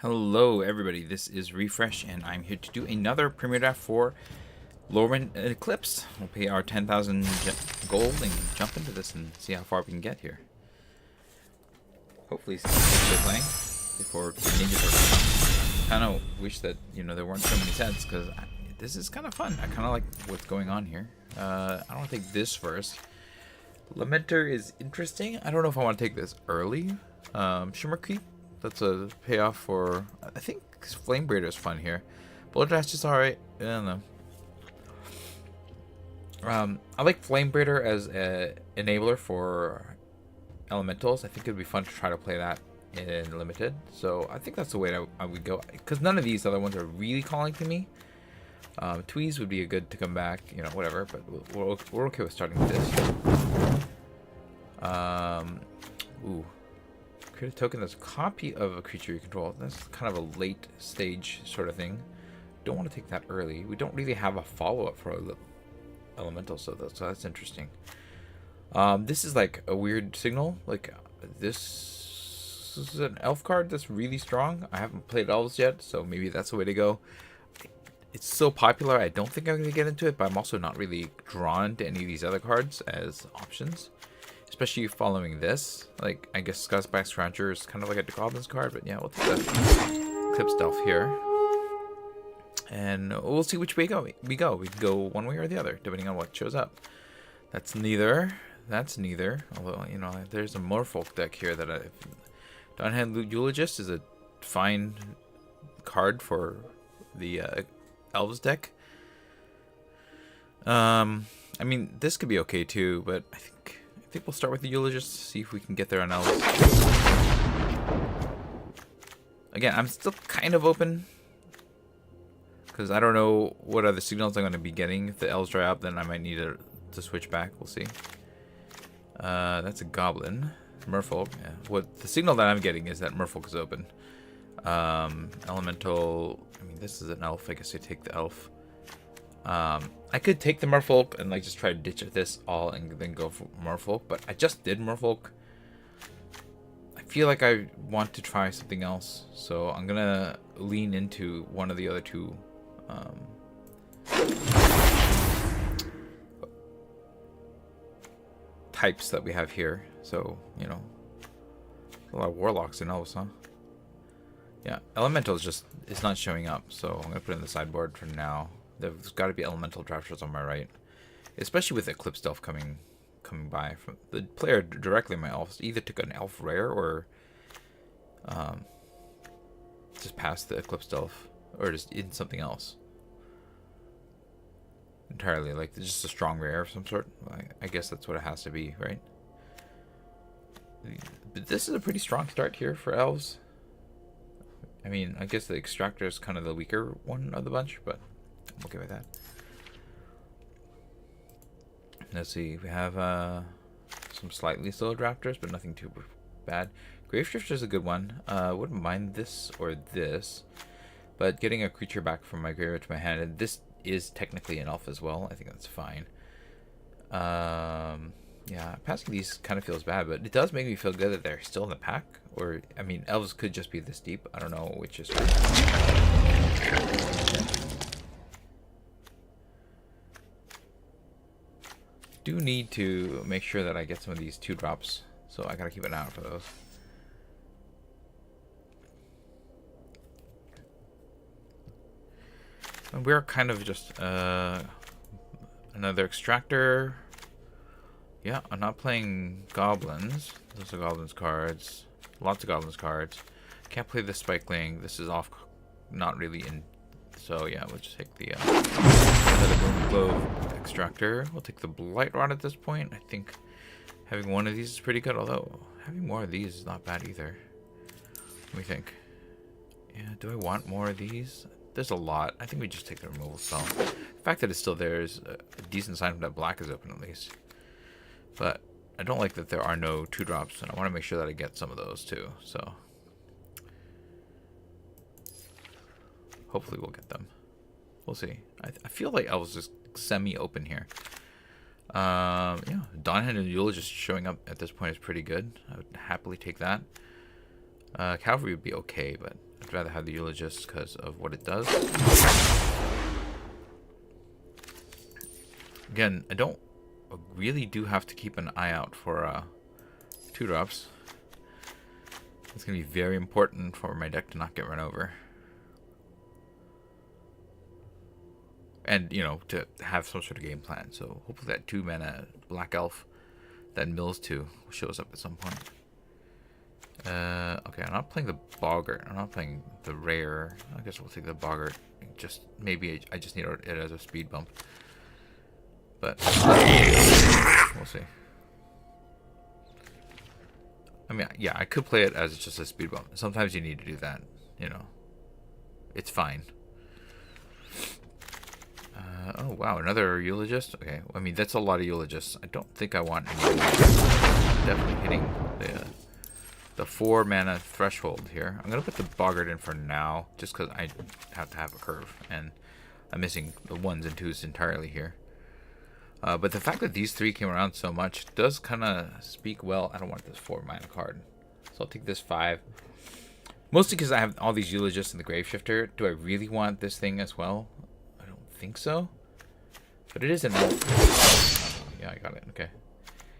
Hello everybody, this is Refresh and I'm here to do another premiere draft for Lorwyn Eclipsed. We'll pay our 10,000 gold and jump into this and see how far we can get here. Hopefully they're playing before ninjas are around. I kind of wish that, there weren't so many sets because this is kind of fun. I kind of like what's going on here. I don't want to take this first. Lamenter is interesting. I don't know if I want to take this early. Shimmer Creep. That's a payoff for, I think Flame Breeder is fun here. Bullet Dash is alright. I don't know. I like Flame Breeder as an enabler for elementals. I think it would be fun to try to play that in limited. So I think that's the way I would go. Because none of these other ones are really calling to me. Tweez would be a good to come back, whatever. But we're okay with starting with this. Ooh. Create a token that's a copy of a creature you control. That's kind of a late stage sort of thing. Don't want to take that early. We don't really have a follow-up for elemental, so that's interesting. This is like a weird signal. Like this is an elf card that's really strong. I haven't played elves yet, so maybe that's the way to go. It's so popular, I don't think I'm going to get into it, but I'm also not really drawn to any of these other cards as options. Especially following this. Like, I guess Scott's Scratcher is kind of like a Goblins card, but yeah, we'll take the Eclipsed Elf here. And we'll see which way we go. We can go one way or the other, depending on what shows up. That's neither. That's neither. Although, there's a Merfolk deck here that Dawnhand Eulogist is a fine card for the Elves deck. I mean, this could be okay too, but I think we'll start with the Eulogist, see if we can get there on Elves. Again, I'm still kind of open, because I don't know what other signals I'm going to be getting. If the Elves dry up, then I might need to switch back. We'll see. That's a Goblin. Merfolk. Yeah. What the signal that I'm getting is that Merfolk is open. Elemental. I mean, this is an Elf. I guess I take the Elf. I could take the Merfolk and just try to ditch this all and then go for Merfolk, but I just did Merfolk. I feel like I want to try something else, so I'm gonna lean into one of the other two types that we have here. So, a lot of Warlocks in Elves, huh? Yeah, Elemental is not showing up, so I'm gonna put it in the sideboard for now. There's got to be elemental drafters on my right, especially with Eclipsed Elf coming by. From the player directly, my elves either took an elf rare or just passed the Eclipsed Elf, or just in something else entirely, like just a strong rare of some sort. I guess that's what it has to be, right? But this is a pretty strong start here for elves. I mean, I guess the Extractor is kind of the weaker one of the bunch, but I'm okay with that. Let's see. We have some slightly slow drafters, but nothing too bad. Graveshifter is a good one. Wouldn't mind this or this, but getting a creature back from my graveyard to my hand, and this is technically an elf as well. I think that's fine. Yeah, passing these kind of feels bad, but it does make me feel good that they're still in the pack. Or, I mean, elves could just be this deep. I don't know which is do need to make sure that I get some of these 2-drops, so I gotta keep an eye out for those. And we're kind of just another Extractor. Yeah, I'm not playing Goblins. Those are Goblins cards. Lots of Goblins cards. Can't play the Spikeling. This is off, not really in. So yeah, we'll just take the Boom Glove Extractor. We'll take the Blight Rod at this point. I think having one of these is pretty good, although having more of these is not bad either. What do we think? Yeah, do I want more of these? There's a lot. I think we just take the removal spell. The fact that it's still there is a decent sign that black is open at least. But I don't like that there are no 2-drops, and I want to make sure that I get some of those too. So hopefully we'll get them. We'll see. I feel like I was just semi-open here. Yeah, Dawnhand and Eulogist showing up at this point is pretty good. I would happily take that. Cavalry would be okay, but I'd rather have the Eulogist because of what it does. Again, I really do have to keep an eye out for 2-drops. It's going to be very important for my deck to not get run over. And, you know, to have some sort of game plan. So hopefully that 2-mana Black Elf that mills 2 shows up at some point. Okay, I'm not playing the Boggart. I'm not playing the rare. I guess we'll take the Boggart. Just maybe I just need it as a speed bump. But we'll see. I mean, yeah, I could play it as just a speed bump. Sometimes you need to do that, you know. It's fine. Oh, wow, another Eulogist? Okay, I mean, that's a lot of Eulogists. I don't think I want any. Definitely hitting the 4-mana threshold here. I'm going to put the Boggart in for now, just because I have to have a curve. And I'm missing the 1s and 2s entirely here. But the fact that these 3 came around so much does kind of speak well. I don't want this 4-mana card. So I'll take this 5. Mostly because I have all these Eulogists in the Graveshifter. Do I really want this thing as well? I don't think so. But it is an elf. Yeah, I got it. Okay.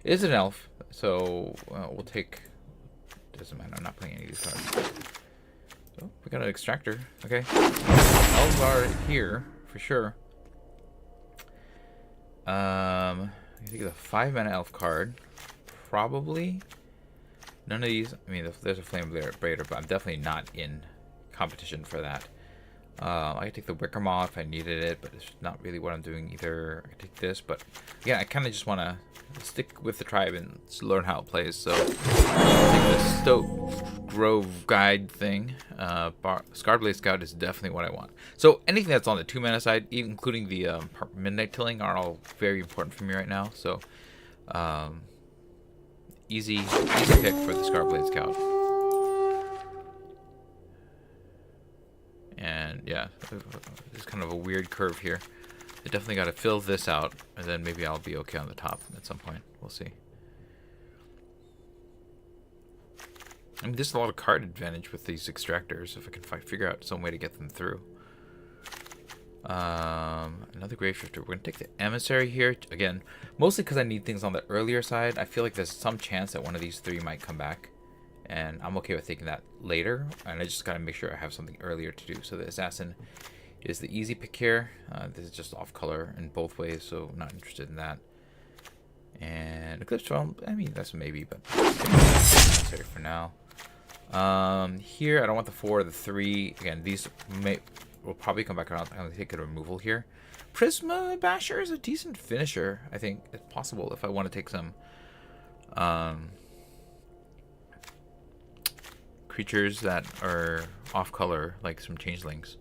It is an elf. So we'll take... Doesn't matter. I'm not playing any of these cards. Oh, we got an extractor. Okay. Elves are here for sure. I think the 5-mana elf card. Probably. None of these. I mean, there's a Flame Braider, but I'm definitely not in competition for that. I could take the Wicker Maw if I needed it, but it's not really what I'm doing either. I could take this, but yeah, I kind of just want to stick with the tribe and learn how it plays. So I'll take the Stoke Grove Guide thing. Scarblade Scout is definitely what I want. So anything that's on the 2-mana side, including the Midnight Tilling, are all very important for me right now. So easy pick for the Scarblade Scout. And yeah, it's kind of a weird curve here. I definitely got to fill this out, and then maybe I'll be okay on the top at some point. We'll see. I mean, there's a lot of card advantage with these extractors if I can figure out some way to get them through. Another Graveshifter. We're going to take the Emissary here. Again, mostly because I need things on the earlier side. I feel like there's some chance that one of these 3 might come back. And I'm okay with taking that later. And I just got to make sure I have something earlier to do. So the Assassin is the easy pick here. This is just off color in both ways, so I'm not interested in that. And Eclipsed, well, I mean, that's a maybe, but necessary for now. Here, I don't want the 4 or the 3. Again, these will probably come back around. I'm going to take a removal here. Prisma Basher is a decent finisher, I think. It's possible if I want to take some creatures that are off color, like some changelings.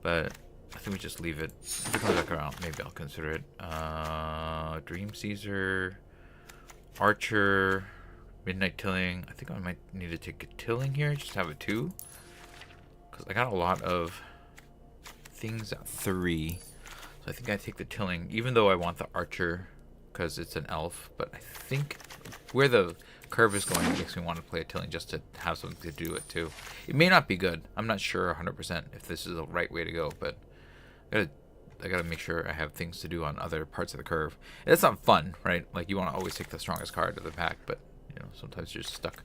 But I think we just leave it. If it comes back around, maybe I'll consider it. Dream Caesar, Archer, Midnight Tilling. I think I might need to take a Tilling here, just have a 2. Because I got a lot of things at 3. So I think I take the Tilling, even though I want the Archer because it's an elf. But I think where the curve is going, it makes me want to play a Tilling just to have something to do it too. It may not be good. I'm not sure 100% if this is the right way to go, but I gotta make sure I have things to do on other parts of the curve. And that's not fun, right? Like, you want to always take the strongest card of the pack, but you know, sometimes you're just stuck.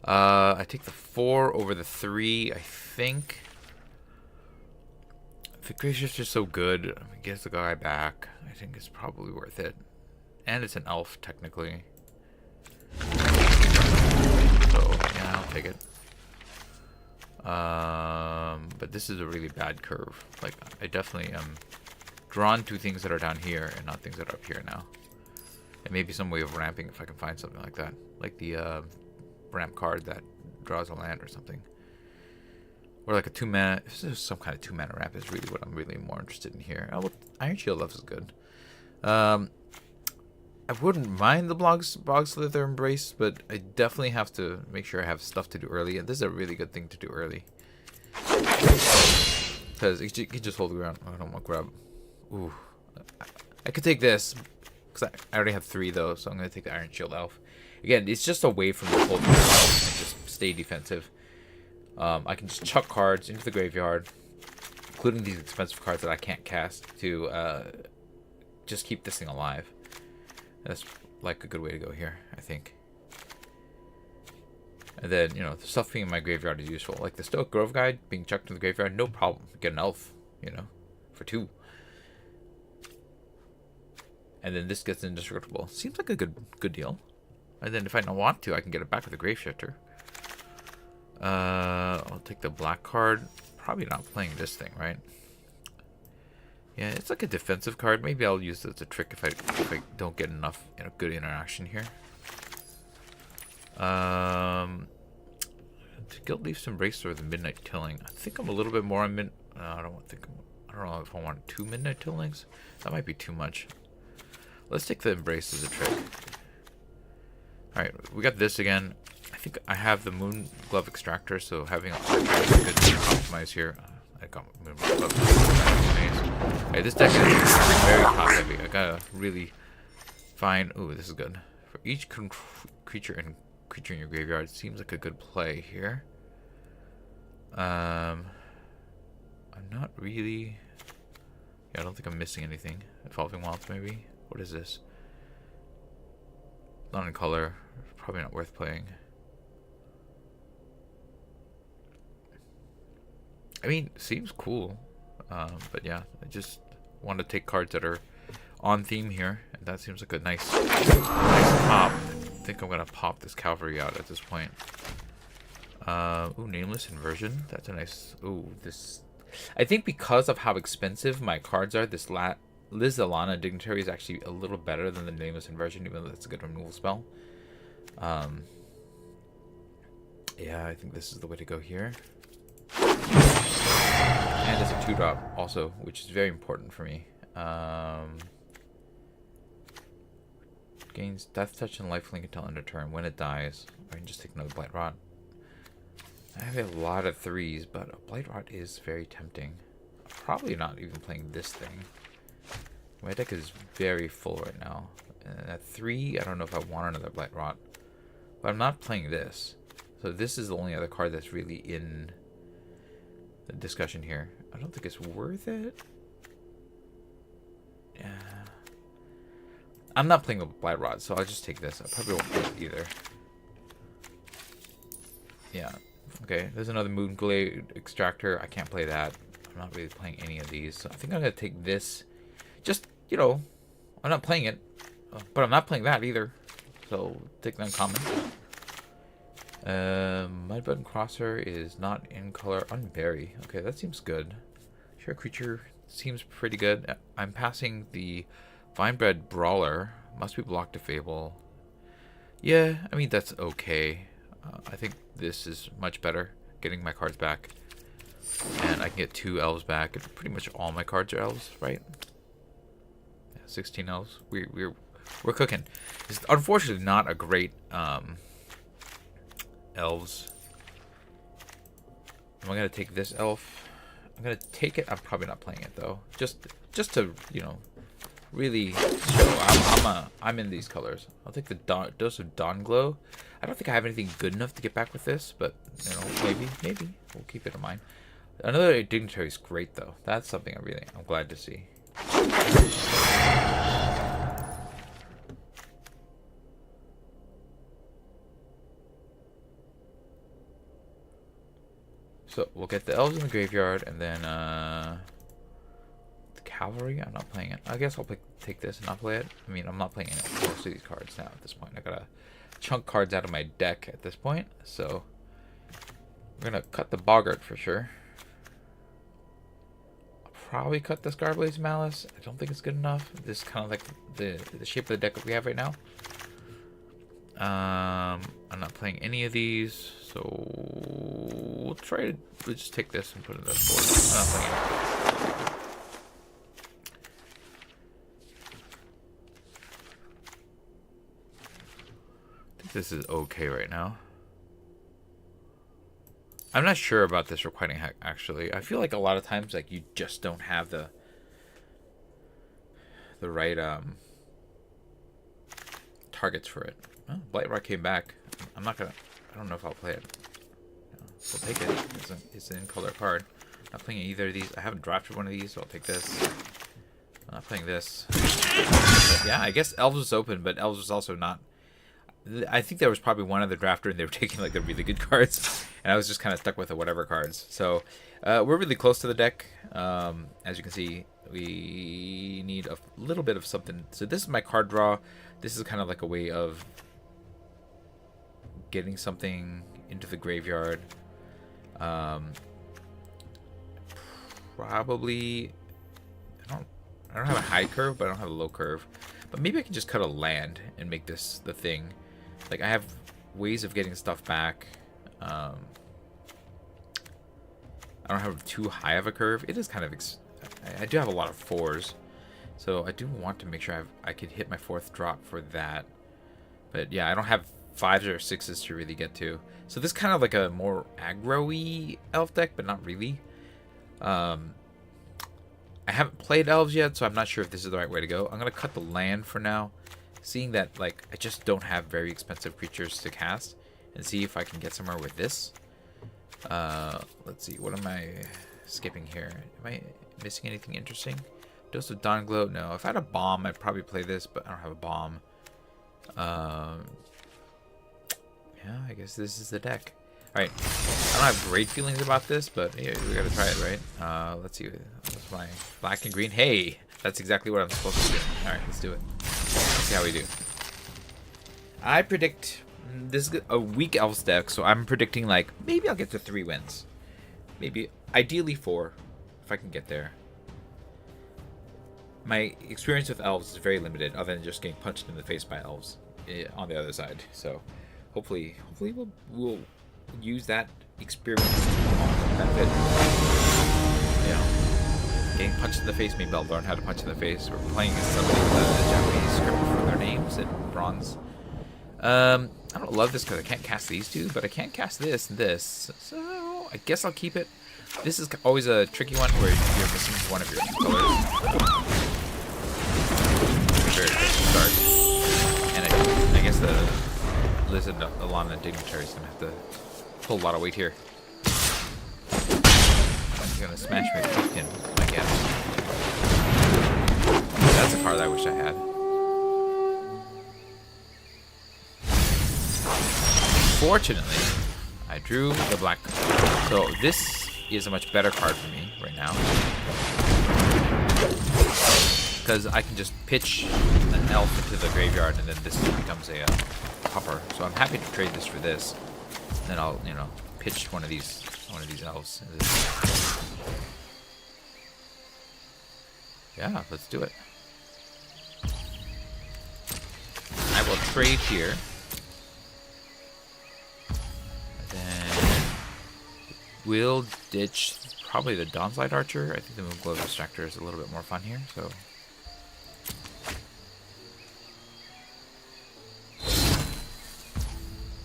I take the 4 over the 3, I think. The Gracious is so good. I mean, gets the guy back. I think it's probably worth it. And it's an elf, technically. So, yeah, I'll take it. But this is a really bad curve. Like, I definitely am drawn to things that are down here and not things that are up here now. And maybe some way of ramping if I can find something like that. Like the ramp card that draws a land or something. Or like a 2-mana. If there's some kind of 2-mana ramp is really what I'm really more interested in here. Oh, well, Iron Shield Elf is good. I wouldn't mind the Bog Slither Embrace, but I definitely have to make sure I have stuff to do early. And this is a really good thing to do early. Because you can just hold the ground. I don't want to grab. Ooh. I could take this. Because I already have 3 though, so I'm going to take the Iron Shield Elf. Again, it's just away from the hold ground and just stay defensive. I can just chuck cards into the graveyard, including these expensive cards that I can't cast, to just keep this thing alive. That's like a good way to go here, I think. And then, you know, the stuff being in my graveyard is useful. Like the Stoic Grove Guide being chucked in the graveyard, no problem. Get an elf, you know, for 2. And then this gets indestructible. Seems like a good deal. And then if I don't want to, I can get it back with a Grave Shifter. I'll take the black card. Probably not playing this thing, right? Yeah, it's like a defensive card. Maybe I'll use it as a trick if I don't get enough, you know, good interaction here. Guild Leaf's Embrace or the Midnight Tilling. I think I'm a little bit more on I don't know if I want 2 Midnight Tillings. That might be too much. Let's take the Embrace as a trick. Alright, we got this again. I think I have the Moon Glove Extractor, so having a good compromise here. I got Moon Glove. Okay, this deck is very top heavy. I gotta really find. Ooh, this is good. For each creature in your graveyard, seems like a good play here. I'm not really. Yeah, I don't think I'm missing anything. Evolving Wilds, maybe. What is this? Not in color. Probably not worth playing. I mean, seems cool. But yeah, I just want to take cards that are on theme here. And that seems like a nice pop. I think I'm going to pop this Cavalry out at this point. Ooh, Nameless Inversion. That's a nice... Ooh, this... I think because of how expensive my cards are, this Liz Alana Dignitary is actually a little better than the Nameless Inversion, even though that's a good removal spell. Yeah, I think this is the way to go here. And it's a 2-drop also, which is very important for me. Gains Death Touch and Lifelink until end of turn. When it dies, I can just take another Blight Rot. I have a lot of 3s, but a Blight Rot is very tempting. I'm probably not even playing this thing. My deck is very full right now. And at 3, I don't know if I want another Blight Rot. But I'm not playing this. So this is the only other card that's really in the discussion here. I don't think it's worth it. Yeah. I'm not playing a Blight Rot, so I'll just take this. I probably won't play it either. Yeah. Okay, there's another Moonglade Extractor. I can't play that. I'm not really playing any of these. So I think I'm going to take this. Just, you know, I'm not playing it. But I'm not playing that either. So, take the uncommon. Mudbutton Crosser is not in color. Unbury. Okay, that seems good. Share Creature seems pretty good. I'm passing the Vinebred Brawler. Must be blocked to Fable. Yeah, I mean, that's okay. I think this is much better. Getting my cards back. And I can get 2 elves back. And pretty much all my cards are elves, right? Yeah, 16 elves. We're cooking. It's unfortunately not a great elves. Am I gonna take this elf? I'm gonna take it. I'm probably not playing it though. Just to, you know, really show I'm in these colors. I'll take the Dose of Dawn Glow. I don't think I have anything good enough to get back with this, but you know, maybe we'll keep it in mind. Another Dignitary is great though. That's something I'm glad to see. So we'll get the elves in the graveyard, and then the cavalry. I'm not playing it. I guess I'll take this and not play it. I mean, I'm not playing most of these cards now at this point. I gotta chunk cards out of my deck at this point. So we're gonna cut the Boggart for sure. I'll probably cut the Scarblaze Malice. I don't think it's good enough. This is kind of like the shape of the deck that we have right now. I'm not playing any of these, so we'll just take this and put it in the board. I'm not playing it. I think this is okay right now. I'm not sure about this requiting hack, actually. I feel like a lot of times, like, you just don't have the right targets for it. Oh, Blight Rot came back. I don't know if I'll play it. No. We'll take it. It's an in-color card. Not playing either of these. I haven't drafted one of these, so I'll take this. I'm not playing this. But yeah, I guess Elves was open, but Elves was also not. I think there was probably one other drafter, and they were taking like the really good cards, and I was just kind of stuck with the whatever cards. So we're really close to the deck. As you can see, we need a little bit of something. So this is my card draw. This is kind of like a way of getting something into the graveyard. Probably, I don't have a high curve, but I don't have a low curve. But maybe I can just cut a land and make this the thing. Like, I have ways of getting stuff back. I don't have too high of a curve. It is kind of... I do have a lot of 4s. So I do want to make sure I could hit my 4th drop for that. But yeah, I don't have 5s or 6s to really get to. So this is kind of like a more aggro-y elf deck, but not really. I haven't played Elves yet, so I'm not sure if this is the right way to go. I'm going to cut the land for now, seeing that like I just don't have very expensive creatures to cast, and see if I can get somewhere with this. Let's see, what am I skipping here? Am I missing anything interesting? Dose of Dawn Glow? No. If I had a bomb, I'd probably play this, but I don't have a bomb. Yeah, I guess this is the deck. Alright, I don't have great feelings about this, but yeah, we gotta try it, right? Let's see, what's my black and green? Hey, that's exactly what I'm supposed to do. Alright, let's do it. Let's see how we do. I predict, this is a weak Elves deck, so I'm predicting like, maybe I'll get to 3 wins. Maybe, ideally 4, if I can get there. My experience with Elves is very limited, other than just getting punched in the face by Elves on the other side. So, hopefully we'll use that experience to benefit. You know, getting punched in the face, maybe I'll learn how to punch in the face. We're playing against somebody with a Japanese script for their names in bronze. I don't love this because I can't cast these two, but I can't cast this and this. So I guess I'll keep it. This is always a tricky one where you're missing one of your colors. Very good start. And I guess the Lizard Alana Dignitary is going to have to pull a lot of weight here. He's going to smash me in, I guess. That's a card I wish I had. Fortunately, I drew the black card. So this is a much better card for me right now. Because I can just pitch an elf into the graveyard and then this becomes a popper. So I'm happy to trade this for this. And then I'll, you know, pitch one of these elves. Yeah, let's do it. I will trade here. Then we'll ditch probably the Dawnlight Archer. I think the Moonglow Distractor is a little bit more fun here, so.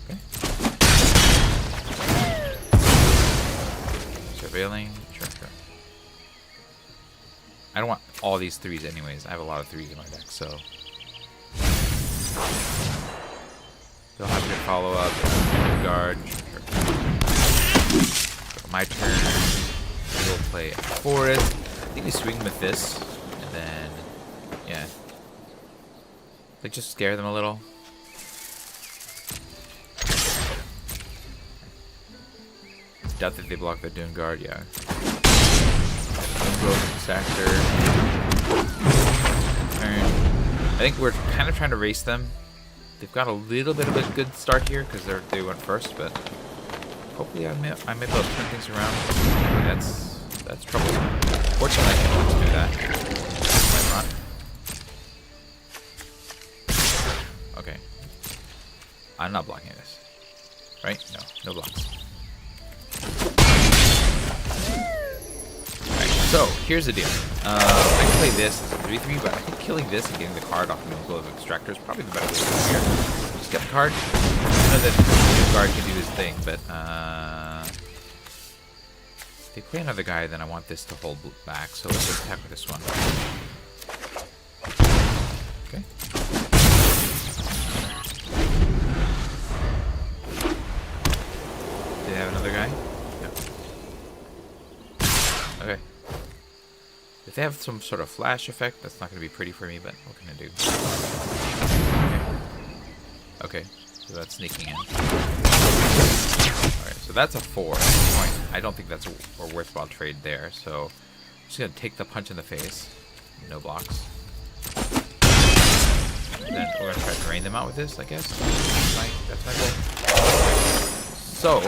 Okay. Surveilling. Sure. I don't want all these 3s anyways. I have a lot of 3s in my deck, so. They'll have your follow up, guard. Sure. My turn. We'll play a forest. I think we swing with this, and then yeah, like just scare them a little. Doubt that they block the Dune Guard. Yeah. Distractor. Turn. I think we're kind of trying to race them. They've got a little bit of a good start here because they went first, but hopefully I may be able to turn things around. That's troublesome. Fortunately, I can do that. Might not. Okay. I'm not blocking this. Right? No blocks. Alright, so here's the deal. I can play this as a 3-3, but I think killing this and getting the card off the Moonglow Extractor is probably the better way to go here. Just get the card. I know that the guard can do his thing, but if they play another guy, then I want this to hold back, so let's just attack with this one. Okay. Do they have another guy? Okay. If they have some sort of flash effect, that's not going to be pretty for me, but what can I do? Okay. So that's sneaking in. Alright, so that's a 4 point. I don't think that's a worthwhile trade there, so I'm just going to take the punch in the face. No blocks. And then we're going to try to drain them out with this, I guess. That's my goal. So,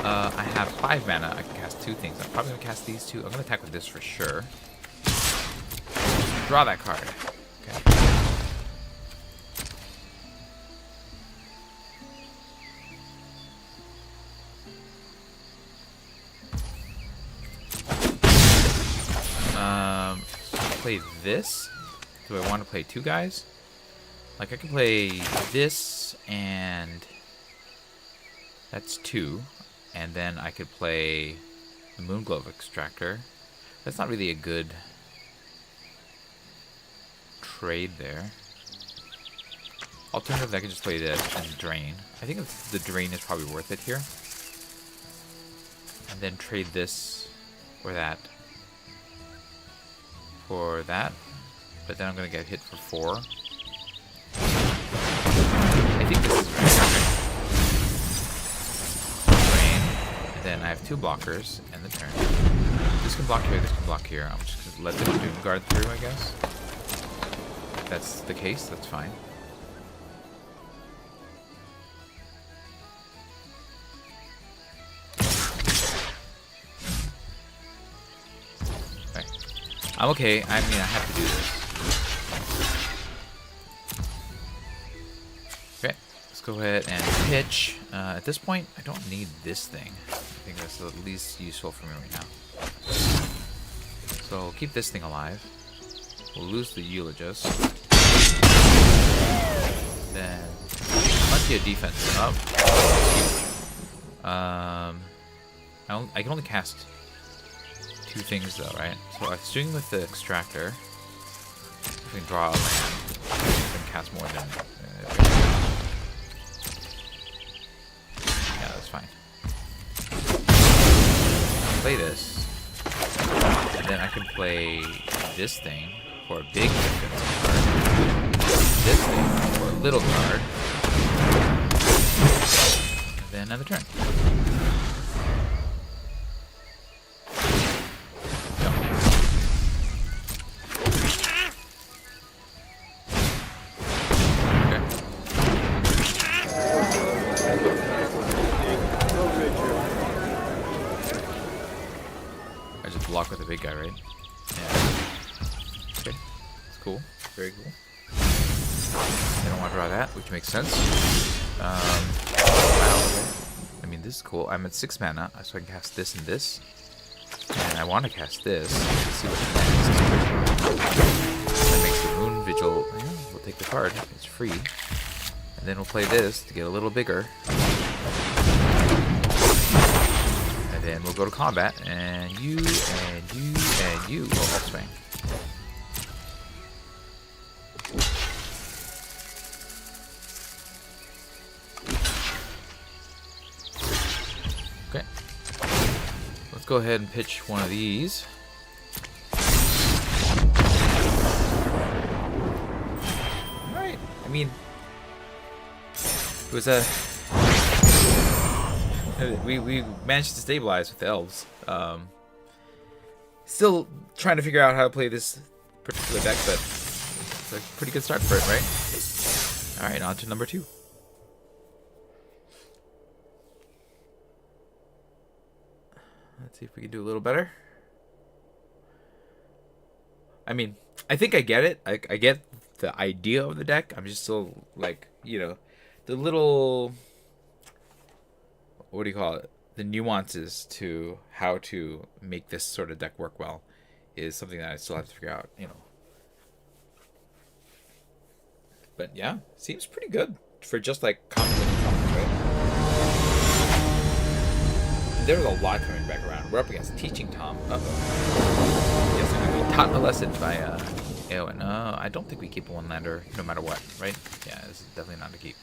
I have 5 mana. I can cast 2 things. I'm probably going to cast these 2. I'm going to attack with this for sure. Draw that card. Okay. Play this. Do I want to play 2 guys? Like, I can play this, and that's 2. And then I could play the Moonglove Extractor. That's not really a good trade there. Alternatively, I could just play this and drain. I think the drain is probably worth it here. And then trade this or that for that. But then I'm going to get hit for 4. I think this is drain. And then I have 2 blockers and the turn. This can block here, this can block here. I'm just going to let the Doom Guard through, I guess. If that's the case, that's fine. Okay. I'm okay. I mean, I have to do this. Okay. Let's go ahead and pitch. At this point, I don't need this thing. I think that's the least useful for me right now. So, keep this thing alive. We'll lose the Eulogist. Then, plenty of defense up. I can only cast 2 things though, right? So I swing with the Extractor. I can draw a land. I can cast more than... yeah, that's fine. Play this. And then I can play this thing for a big defense card. This thing for a little card. And then another turn. Block with the big guy, right? Yeah. Okay. That's cool. Very cool. I don't want to draw that, which makes sense. Wow. Okay. I mean, this is cool. I'm at 6 mana, so I can cast this and this. And I want to cast this. Let's see what next. That makes the Moon Vigil. Yeah, we'll take the card. It's free. And then we'll play this to get a little bigger. Then we'll go to combat, and you, and you, and you will all swing. Okay. Let's go ahead and pitch one of these. Alright. I mean, it was a... We managed to stabilize with the Elves. Still trying to figure out how to play this particular deck, but it's a pretty good start for it, right? Alright, on to number 2. Let's see if we can do a little better. I mean, I think I get it. I get the idea of the deck. I'm just still, like, you know, the little... what do you call it? The nuances to how to make this sort of deck work well is something that I still have to figure out, you know. But yeah, seems pretty good for just like conflict, right? There's a lot coming back around. We're up against Teaching Tom. Uh-oh. Yes, I'm gonna be taught a lesson by Eowyn. I don't think we keep a 1-lander no matter what, right? Yeah, this is definitely not a keep.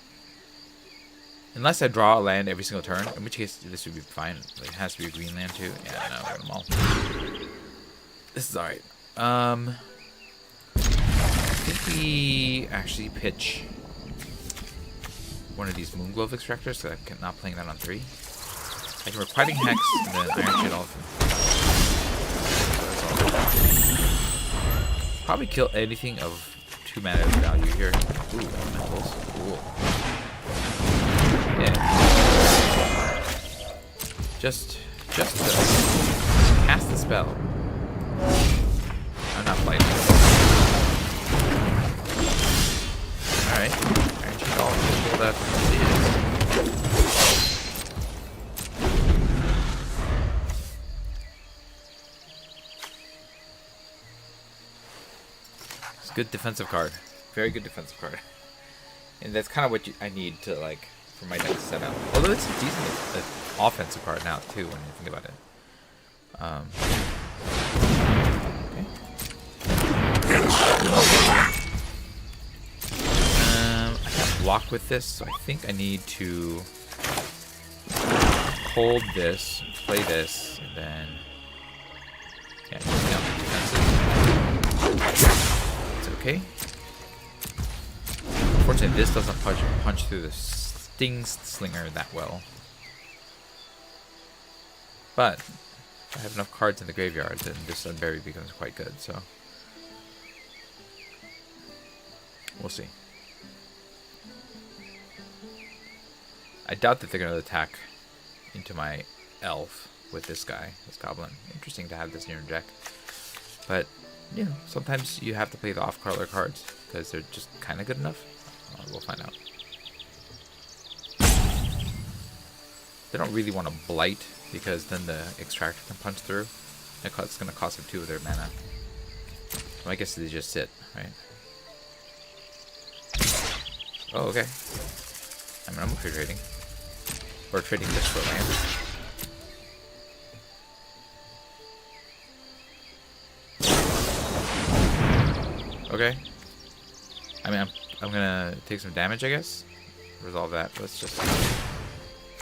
Unless I draw a land every single turn, in which case this would be fine. It has to be a green land too. Yeah, no, we're them all. This is alright. I think we actually pitch one of these Moonglove extractors, so I'm not playing that on 3. I can Requiting Hex and then Iron Shade Elephant. Probably kill anything of 2 mana value here. Ooh, elementals. Cool. Yeah. Just to cast the spell. I'm not blighted. Alright. Iron Shade Elephant. That it's a good defensive card. Very good defensive card. And that's kind of what I need to, like, for my deck to set up. Although it's a decent offensive card now, too, when you think about it. I can't block with this, so I think I need to hold this, play this, and then... Yeah, just down the defensive. It's okay. Unfortunately, this doesn't punch through the Sting Slinger that well. But if I have enough cards in the graveyard, then this Unbury becomes quite good, so... We'll see. I doubt that they're going to attack into my Elf with this guy, this Goblin. Interesting to have this in your deck. But, you know, sometimes you have to play the off-color cards because they're just kind of good enough. We'll find out. They don't really want to Blight because then the Extractor can punch through. It's going to cost them 2 of their mana. Well, I guess they just sit, right? Oh, okay. I mean, I'm okay trading. Or trading this for land. Okay. I mean, I'm gonna take some damage, I guess. Resolve that. Let's just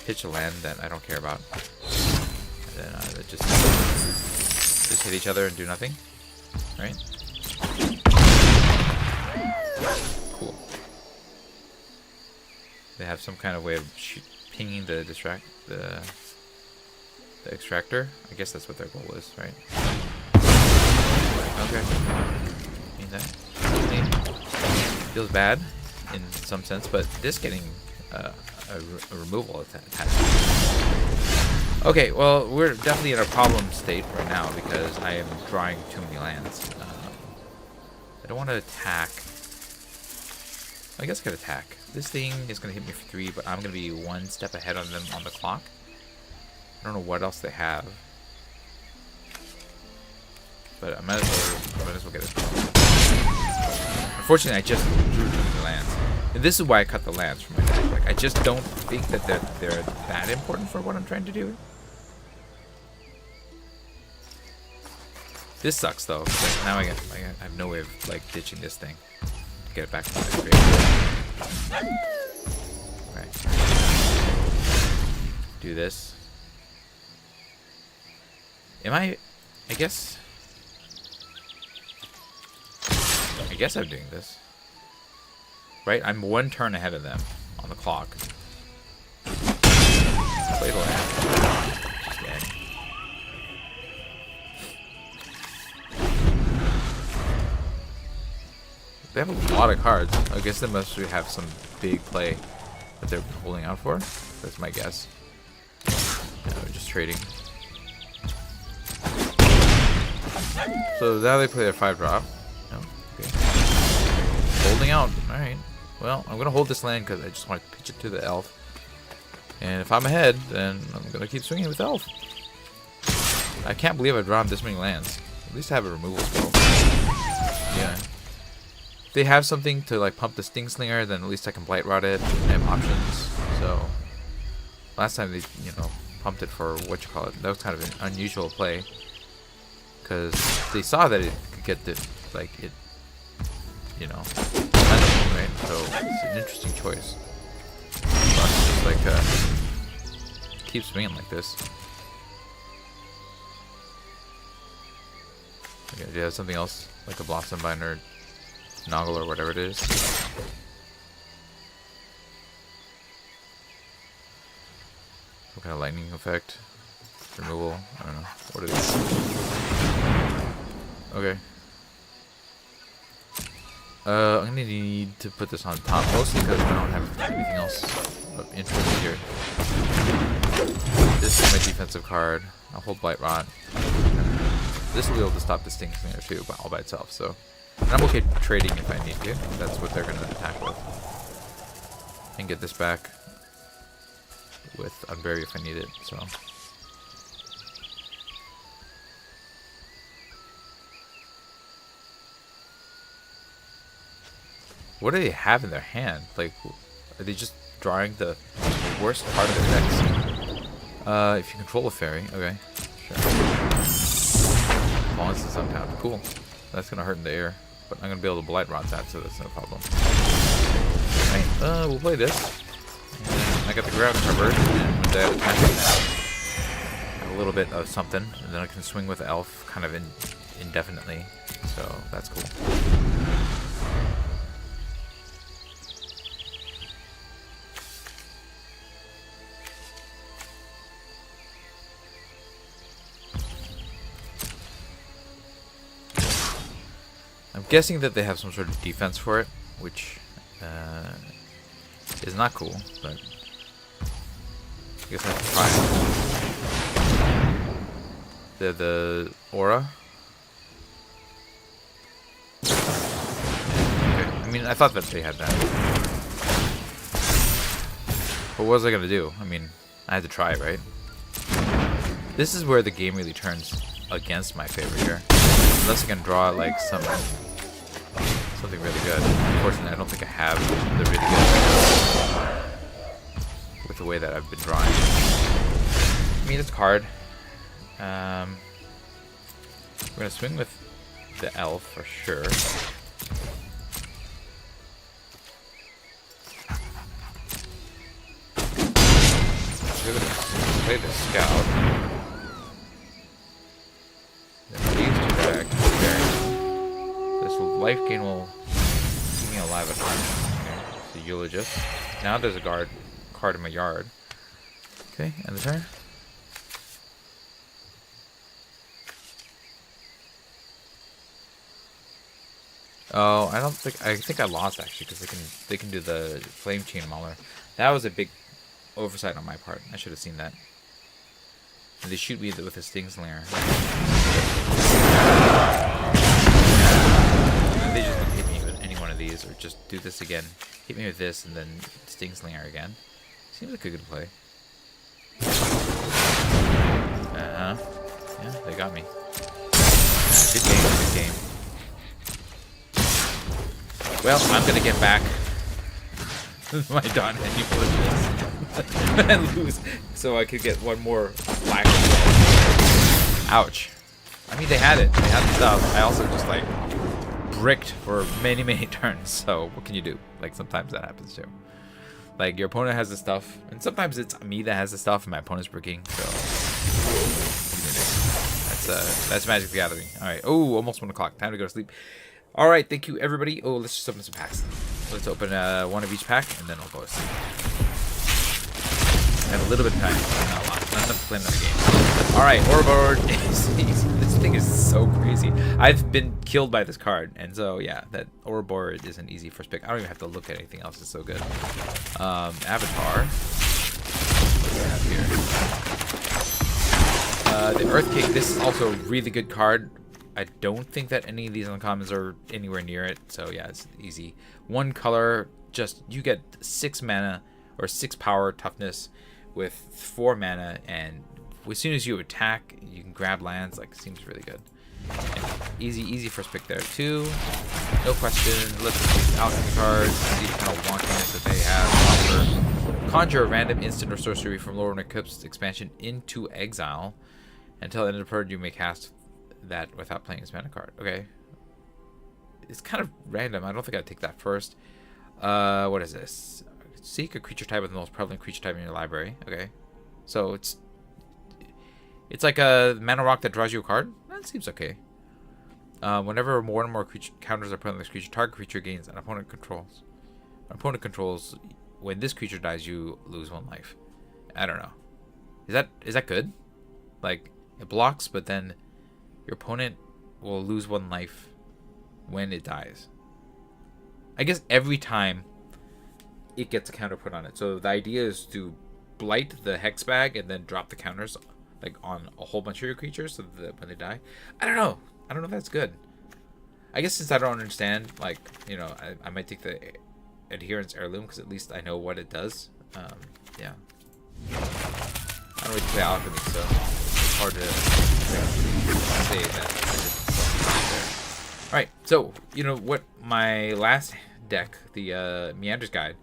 pitch a land that I don't care about. And then just hit each other and do nothing. Right? Cool. They have some kind of way of pinging the extractor. I guess that's what their goal is, right? Okay. Mean that. Feels bad in some sense, but this getting a removal attack. Okay, well, we're definitely in a problem state right now because I am drawing too many lands. I don't want to attack. I guess I could attack. This thing is going to hit me for 3, but I'm going to be 1 step ahead on them on the clock. I don't know what else they have. But I might as well get it. Unfortunately, I just drew 2 lands. And this is why I cut the lands from my deck. Like, I just don't think that they're that important for what I'm trying to do. This sucks, though. Like, now I have no way of, like, ditching this thing. Get it back to my graveyard. Right. Do this. Am I guess I'm doing this. Right? I'm 1 turn ahead of them on the clock. Play the land. Dead. They have a lot of cards. I guess they must have some big play that they're holding out for. That's my guess. Yeah, we're just trading. So now they play their 5-drop. No, okay. Holding out. Alright. Well, I'm going to hold this land because I just want to pitch it to the Elf. And if I'm ahead, then I'm going to keep swinging with Elf. I can't believe I dropped this many lands. At least I have a removal spell. Yeah. If they have something to like pump the Sting Slinger, then at least I can Blight Rot it. I have options. So last time they, pumped it for what you call it. That was kind of an unusual play because they saw that it could get the right. So it's an interesting choice. just like keep swinging like this. Okay, do you have something else like a Blossom Bind or Noggle or whatever it is? What kind of lightning effect? Removal? I don't know. What is it? Okay. I'm gonna need to put this on top, mostly because I don't have anything else of interest here. This is my defensive card. I'll hold Blight Rot. This will be able to stop the Sting Slinger too, all by itself. So, and I'm okay trading if I need to. That's what they're gonna attack with. And get this back with Unbury if I need it. So. What do they have in their hand? Like, are they just drawing the worst part of their decks? If you control a fairy, okay, sure. Balance is untapped. Cool. That's gonna hurt in the air, but I'm gonna be able to Blight Rot that, so that's no problem. Right, we'll play this. And I got the ground covered, and they have attacking now. A little bit of something, and then I can swing with Elf kind of indefinitely. So that's cool. I'm guessing that they have some sort of defense for it, which is not cool, but I guess I have to try it. The aura. Okay. I mean, I thought that they had that. But what was I gonna do? I mean, I had to try, right? This is where the game really turns against my favor here. Unless I can draw like something really good. Unfortunately, I don't think I have the really good with the way that I've been drawing. I mean, it's card. We're gonna swing with the Elf for sure. We're gonna play the Scout. This life gain will keep me alive a ton. Okay, so Eulogist. Now there's a card in my yard. Okay, end the turn. Oh, I think I lost actually because they can do the Flame Chain Mauler. That was a big oversight on my part. I should have seen that. And they shoot me with a Sting Slinger. They just don't hit me with any one of these, or just do this again. Hit me with this, and then Sting Slinger again. Seems like a good play. Yeah, they got me. Good game, good game. Well, I'm gonna get back my Dawn and Eucalyptus and lose, so I could get one more black. Ouch. I mean, they had it. They had the stuff. I also just like bricked for many, many turns. So what can you do? Like sometimes that happens too. Like your opponent has the stuff, and sometimes it's me that has the stuff, and my opponent's bricking. So that's Magic the Gathering. All right. Oh, almost 1 o'clock. Time to go to sleep. All right. Thank you, everybody. Oh, let's just open some packs. Let's open one of each pack, and then I'll go to sleep. I have a little bit of time, not a lot. Not enough to play another game. Alright, Ouroboros is easy. This thing is so crazy. I've been killed by this card, and so yeah, that Ouroboros is an easy first pick. I don't even have to look at anything else, it's so good. Avatar. What do we have here? The Earth King, this is also a really good card. I don't think that any of these uncommons are anywhere near it, so yeah, it's easy. 1 color, just you get 6 mana or 6 power toughness with 4 mana, and as soon as you attack, you can grab lands. Like, seems really good. And easy first pick there too. No question. Let's see these alchemy cards. See the kind of wonkiness that they have. Conjure a random instant or sorcery from Lorwyn Eclipsed expansion into exile. Until the end of the turn, you may cast that without playing this mana card. Okay. It's kind of random. I don't think I'd take that first. What is this? Seek a creature type with the most prevalent creature type in your library. Okay. So it's like a mana rock that draws you a card? That seems okay. Whenever more and more creature counters are put on this creature, target creature gains an opponent controls. An opponent controls. When this creature dies, you lose 1 life. I don't know. Is that good? Like, it blocks, but then your opponent will lose 1 life when it dies. I guess every time it gets a counter put on it. So the idea is to blight the hex bag and then drop the counters like on a whole bunch of your creatures so that when they die. I don't know if that's good. I guess since I don't understand, like, you know, I might take the adherence heirloom because at least I know what it does. Yeah. I don't really play alchemy, so it's hard to say that. Alright, so, you know what, my last deck, the Meander's Guide,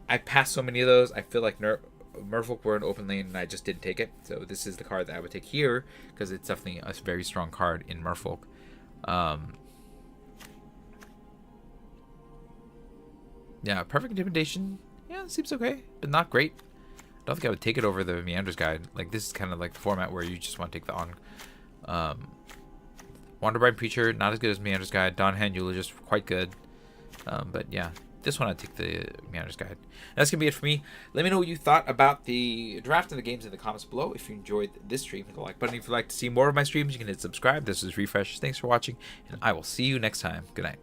I passed so many of those, I feel like Merfolk were an open lane and I just didn't take it. So this is the card that I would take here because it's definitely a very strong card in Merfolk. Yeah, Perfect Intimidation, yeah, seems okay, but not great. I don't think I would take it over the Meander's Guide. Like, this is kind of like the format where you just want to take the Wanderbrine Preacher, not as good as Meander's Guide. Dawnhand Eulogist, quite good. But yeah, this one I'd take the Meander's Guide. That's going to be it for me. Let me know what you thought about the draft and the games in the comments below. If you enjoyed this stream, hit the like button. If you'd like to see more of my streams, you can hit subscribe. This is Refresh. Thanks for watching, and I will see you next time. Good night.